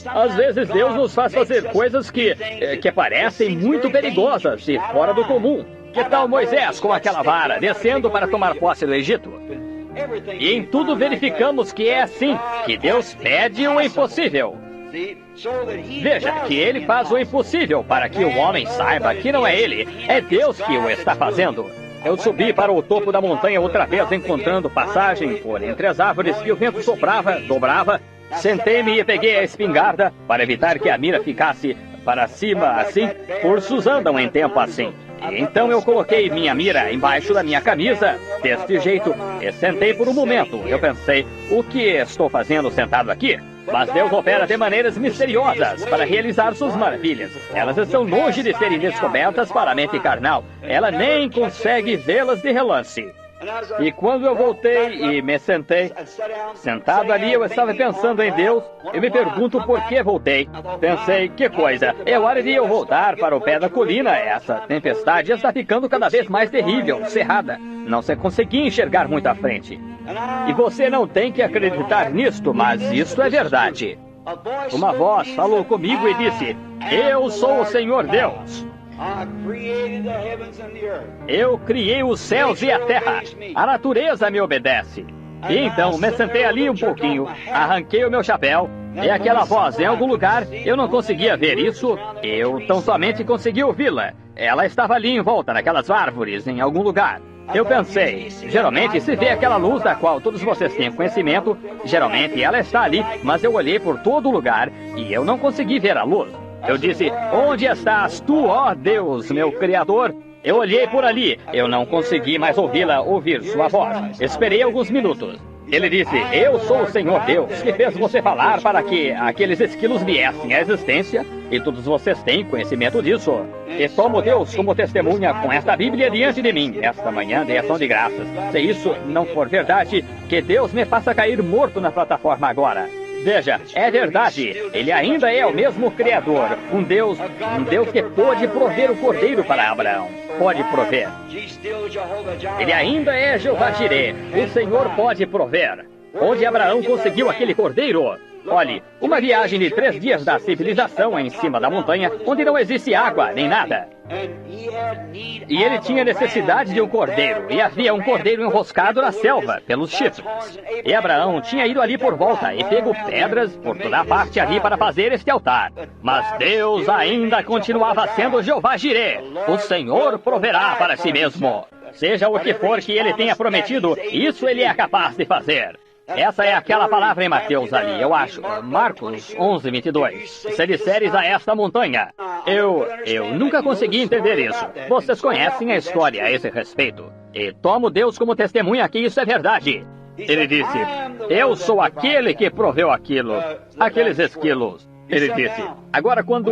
Às vezes Deus nos faz fazer coisas que parecem muito perigosas e fora do comum. Que tal Moisés com aquela vara, descendo para tomar posse do Egito? E em tudo verificamos que é assim, que Deus pede o impossível. Veja que ele faz o impossível para que o homem saiba que não é ele, é Deus que o está fazendo. Eu subi para o topo da montanha outra vez, encontrando passagem por entre as árvores que o vento soprava, dobrava. Sentei-me e peguei a espingarda para evitar que a mira ficasse para cima assim. Ursos andam em tempo assim. E então eu coloquei minha mira embaixo da minha camisa, deste jeito, e sentei por um momento. Eu pensei, o que estou fazendo sentado aqui? Mas Deus opera de maneiras misteriosas para realizar suas maravilhas. Elas estão longe de serem descobertas para a mente carnal. Ela nem consegue vê-las de relance. E quando eu voltei e me sentei, sentado ali, eu estava pensando em Deus. Eu me pergunto por que voltei. Pensei, que coisa, é hora de eu voltar para o pé da colina. Essa tempestade está ficando cada vez mais terrível, cerrada. Não se conseguia enxergar muito à frente. E você não tem que acreditar nisto, mas isto é verdade. Uma voz falou comigo e disse, eu sou o Senhor Deus. Eu criei os céus e a terra. A natureza me obedece. E então me sentei ali um pouquinho, arranquei o meu chapéu, e aquela voz em algum lugar, eu não conseguia ver isso, eu tão somente consegui ouvi-la. Ela estava ali em volta, naquelas árvores, em algum lugar. Eu pensei, geralmente se vê aquela luz da qual todos vocês têm conhecimento, geralmente ela está ali, mas eu olhei por todo lugar e eu não consegui ver a luz. Eu disse, onde estás tu, ó Deus, meu Criador? Eu olhei por ali, eu não consegui mais ouvir sua voz. Esperei alguns minutos. Ele disse, eu sou o Senhor Deus, que fez você falar para que aqueles esquilos viessem à existência, e todos vocês têm conhecimento disso. E tomo Deus como testemunha com esta Bíblia diante de mim, esta manhã de ação de graças. Se isso não for verdade, que Deus me faça cair morto na plataforma agora. Veja, é verdade, ele ainda é o mesmo Criador, um Deus que pôde prover o cordeiro para Abraão. Pode prover. Ele ainda é Jeová Jireh, o Senhor pode prover. Onde Abraão conseguiu aquele cordeiro? Olhe, uma viagem de 3 dias da civilização em cima da montanha, onde não existe água nem nada. E ele tinha necessidade de um cordeiro, e havia um cordeiro enroscado na selva, pelos chifres. E Abraão tinha ido ali por volta e pego pedras por toda a parte ali para fazer este altar. Mas Deus ainda continuava sendo Jeová Jireh, o Senhor proverá para si mesmo. Seja o que for que ele tenha prometido, isso ele é capaz de fazer. Essa é aquela palavra em Mateus ali, eu acho, Marcos 11, 22. Se disseres a esta montanha, eu nunca consegui entender isso. Vocês conhecem a história a esse respeito. E tomo Deus como testemunha que isso é verdade. Ele disse, eu sou aquele que proveu aquilo, aqueles esquilos. Ele disse, agora quando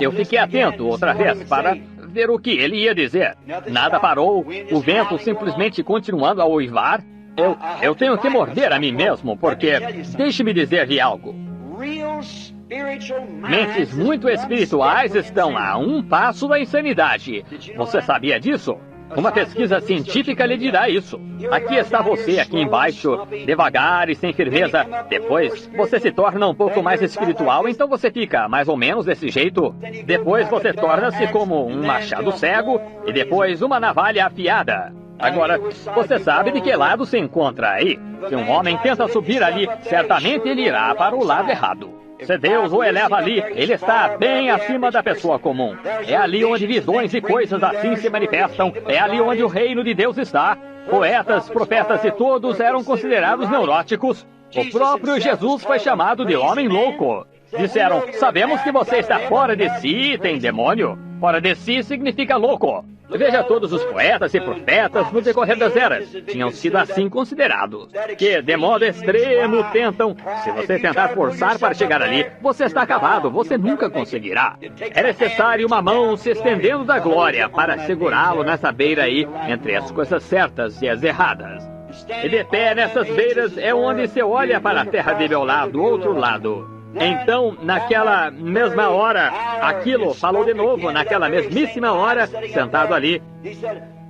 eu fiquei atento outra vez para ver o que ele ia dizer, nada parou, o vento simplesmente continuando a uivar. Eu tenho que morder a mim mesmo, porque, deixe-me dizer-lhe algo. Mentes muito espirituais estão a um passo da insanidade. Você sabia disso? Uma pesquisa científica lhe dirá isso. Aqui está você, aqui embaixo, devagar e sem firmeza. Depois, você se torna um pouco mais espiritual, então você fica mais ou menos desse jeito. Depois você torna-se como um machado cego e depois uma navalha afiada. Agora, você sabe de que lado se encontra aí? Se um homem tenta subir ali, certamente ele irá para o lado errado. Se Deus o eleva ali, ele está bem acima da pessoa comum. É ali onde visões e coisas assim se manifestam. É ali onde o reino de Deus está. Poetas, profetas e todos eram considerados neuróticos. O próprio Jesus foi chamado de homem louco. Disseram, sabemos que você está fora de si e tem demônio. Fora de si significa louco. Veja todos os poetas e profetas no decorrer das eras. Tinham sido assim considerados. Que, de modo extremo, tentam. Se você tentar forçar para chegar ali, você está acabado, você nunca conseguirá. É necessário uma mão se estendendo da glória para segurá-lo nessa beira aí, entre as coisas certas e as erradas. E de pé nessas beiras é onde se olha para a terra de Beulah, do outro lado. Então, naquela mesma hora, aquilo falou de novo, naquela mesmíssima hora, sentado ali.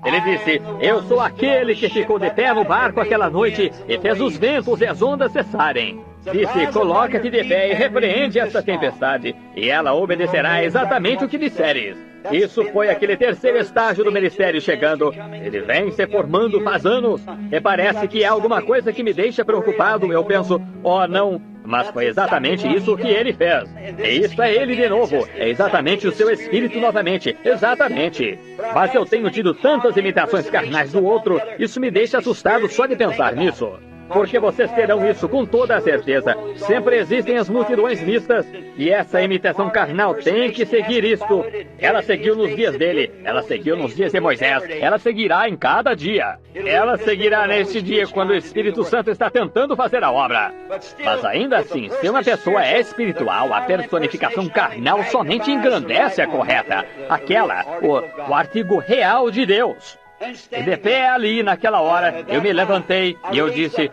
Ele disse, eu sou aquele que ficou de pé no barco aquela noite e fez os ventos e as ondas cessarem. Disse, coloca-te de pé e repreende esta tempestade, e ela obedecerá exatamente o que disseres. Isso foi aquele terceiro estágio do ministério chegando. Ele vem se formando faz anos, e parece que é alguma coisa que me deixa preocupado. Eu penso, oh não, mas foi exatamente isso que ele fez. E isso é ele de novo, é exatamente o seu espírito novamente, exatamente. Mas eu tenho tido tantas imitações carnais do outro, isso me deixa assustado só de pensar nisso. Porque vocês terão isso com toda a certeza. Sempre existem as multidões mistas. E essa imitação carnal tem que seguir isto. Ela seguiu nos dias dele. Ela seguiu nos dias de Moisés. Ela seguirá em cada dia. Ela seguirá neste dia quando o Espírito Santo está tentando fazer a obra. Mas ainda assim, se uma pessoa é espiritual, a personificação carnal somente engrandece a correta. Aquela, o artigo real de Deus. E de pé ali, naquela hora, eu me levantei e eu disse,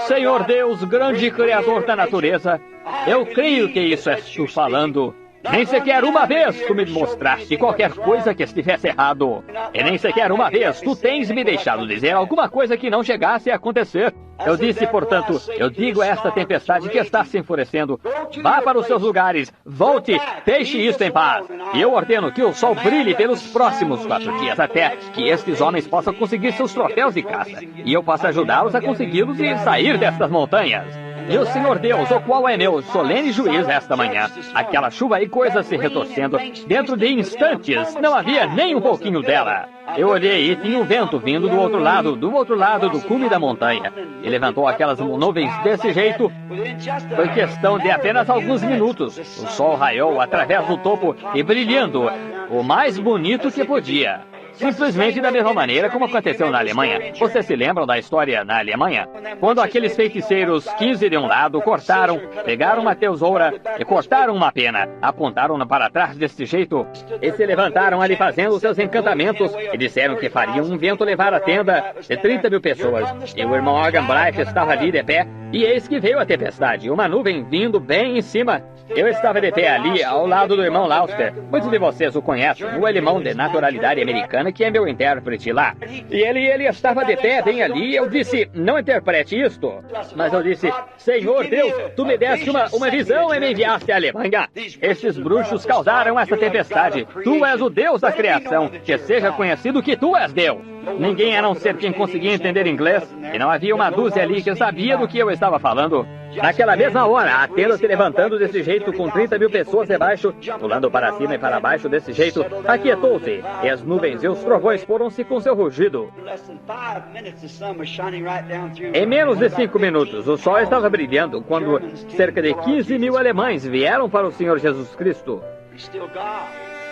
Senhor Deus, grande Criador da natureza, eu creio que isso és tu falando. Nem sequer uma vez tu me mostraste qualquer coisa que estivesse errado. E nem sequer uma vez tu tens me deixado dizer alguma coisa que não chegasse a acontecer. Eu disse, portanto, eu digo a esta tempestade que está se enfurecendo, vá para os seus lugares, volte, deixe isso em paz. E eu ordeno que o sol brilhe pelos próximos 4 dias, até que estes homens possam conseguir seus troféus de caça. E eu possa ajudá-los a consegui-los e sair destas montanhas. E o Senhor Deus, o qual é meu solene juiz esta manhã, aquela chuva e coisas se retorcendo, dentro de instantes, não havia nem um pouquinho dela. Eu olhei e tinha um vento vindo do outro lado do cume da montanha. E levantou aquelas nuvens desse jeito. Foi questão de apenas alguns minutos. O sol raiou através do topo e brilhando, o mais bonito que podia. Simplesmente da mesma maneira como aconteceu na Alemanha. Vocês se lembram da história na Alemanha? Quando aqueles feiticeiros, 15 de um lado, pegaram uma tesoura e cortaram uma pena, apontaram-na para trás desse jeito e se levantaram ali fazendo seus encantamentos e disseram que fariam um vento levar a tenda de 30 mil pessoas. E o irmão Morgan Bright estava ali de pé e eis que veio a tempestade, uma nuvem vindo bem em cima. Eu estava de pé ali, ao lado do irmão Lauster. Muitos de vocês o conhecem, o alemão de naturalidade americana, que é meu intérprete lá. E ele estava de pé bem ali, eu disse, não interprete isto. Mas eu disse, Senhor Deus, tu me deste uma visão e me enviaste à Alemanha. Estes bruxos causaram essa tempestade. Tu és o Deus da criação, que seja conhecido que tu és Deus. Ninguém a não ser quem conseguia entender inglês, e não havia uma dúzia ali que sabia do que eu estava falando. Naquela mesma hora, a tenda se levantando desse jeito, com 30 mil pessoas debaixo, pulando para cima e para baixo desse jeito, aquietou-se, e as nuvens e os trovões foram-se com seu rugido. Em menos de 5 minutos, o sol estava brilhando, quando cerca de 15 mil alemães vieram para o Senhor Jesus Cristo.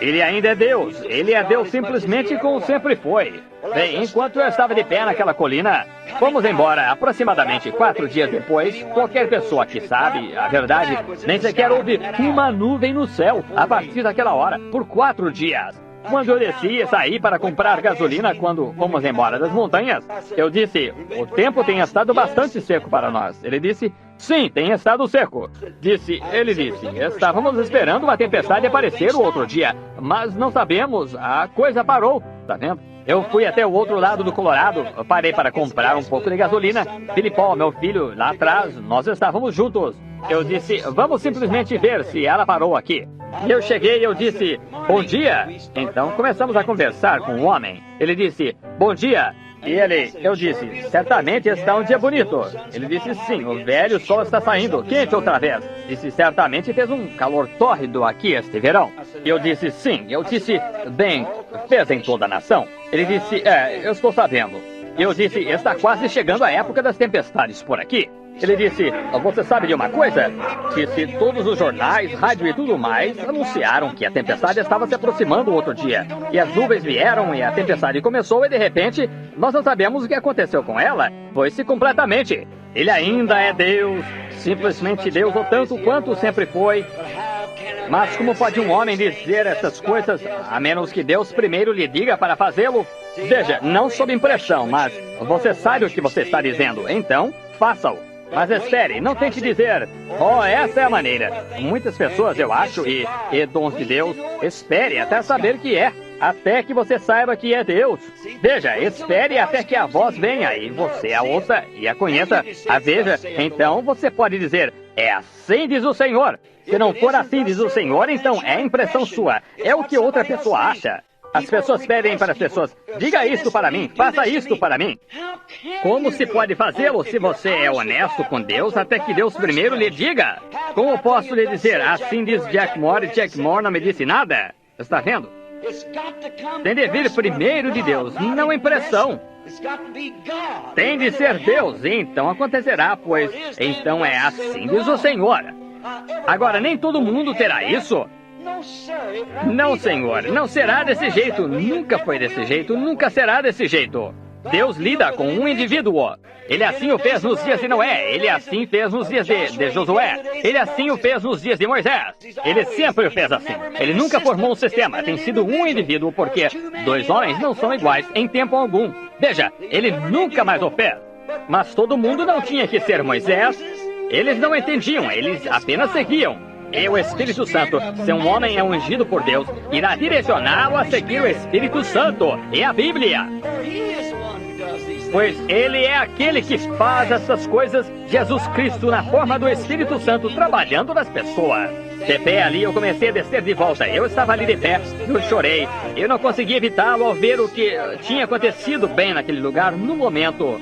Ele ainda é Deus. Ele é Deus simplesmente como sempre foi. Bem, enquanto eu estava de pé naquela colina, fomos embora. Aproximadamente 4 dias depois, qualquer pessoa que sabe a verdade, nem sequer houve uma nuvem no céu a partir daquela hora, por 4 dias. Quando eu desci e saí para comprar gasolina quando fomos embora das montanhas, eu disse, o tempo tem estado bastante seco para nós. Ele disse, sim, tem estado seco. Ele disse, estávamos esperando uma tempestade aparecer o outro dia, mas não sabemos, a coisa parou, tá vendo? Eu fui até o outro lado do Colorado, parei para comprar um pouco de gasolina. Filipão, meu filho, lá atrás, nós estávamos juntos. Eu disse, vamos simplesmente ver se ela parou aqui. E eu cheguei e eu disse, bom dia. Então começamos a conversar com o homem. Ele disse, bom dia. E eu disse, certamente está um dia bonito. Ele disse, sim, o velho sol está saindo, quente outra vez. Disse, certamente fez um calor tórrido aqui este verão. E eu disse, sim. Eu disse, bem, fez em toda a nação. Ele disse, eu estou sabendo. E eu disse, está quase chegando a época das tempestades por aqui. Ele disse, você sabe de uma coisa? Disse, todos os jornais, rádio e tudo mais anunciaram que a tempestade estava se aproximando outro dia. E as nuvens vieram e a tempestade começou e de repente, nós não sabemos o que aconteceu com ela. Foi-se completamente. Ele ainda é Deus, simplesmente Deus, o tanto quanto sempre foi. Mas como pode um homem dizer essas coisas, a menos que Deus primeiro lhe diga para fazê-lo? Veja, não sob impressão, mas você sabe o que você está dizendo, então faça-o. Mas espere, não tente dizer, essa é a maneira. Muitas pessoas, eu acho, e dons de Deus, espere até saber que é. Até que você saiba que é Deus. Veja, espere até que a voz venha e você a ouça e a conheça, a veja. Então você pode dizer, É assim diz o Senhor. Se não for assim diz o Senhor, então é impressão sua. É o que outra pessoa acha. As pessoas pedem para as pessoas, diga isto para mim, faça isto para mim. Como se pode fazê-lo se você é honesto com Deus até que Deus primeiro lhe diga? Como posso lhe dizer, assim diz Jack Moore e Jack Moore não me disse nada? Está vendo? Tem de vir primeiro de Deus, não impressão. Tem de ser Deus, e então acontecerá, pois então é assim diz o Senhor. Agora, nem todo mundo terá isso. Não, Senhor, não será desse jeito, nunca foi desse jeito, nunca será desse jeito. Deus lida com um indivíduo. Ele assim o fez nos dias de Noé, ele assim fez nos dias de Josué, ele assim o fez nos dias de Moisés. Ele sempre o fez assim. Ele nunca formou um sistema, tem sido um indivíduo, porque dois homens não são iguais em tempo algum. Veja, ele nunca mais o fez. Mas todo mundo não tinha que ser Moisés. Eles não entendiam, eles apenas seguiam. E o Espírito Santo, se um homem é ungido por Deus, irá direcioná-lo a seguir o Espírito Santo e a Bíblia. Pois ele é aquele que faz essas coisas, Jesus Cristo, na forma do Espírito Santo, trabalhando nas pessoas. De pé ali, eu comecei a descer de volta. Eu estava ali de pé, eu chorei. Eu não consegui evitá-lo ao ver o que tinha acontecido bem naquele lugar no momento.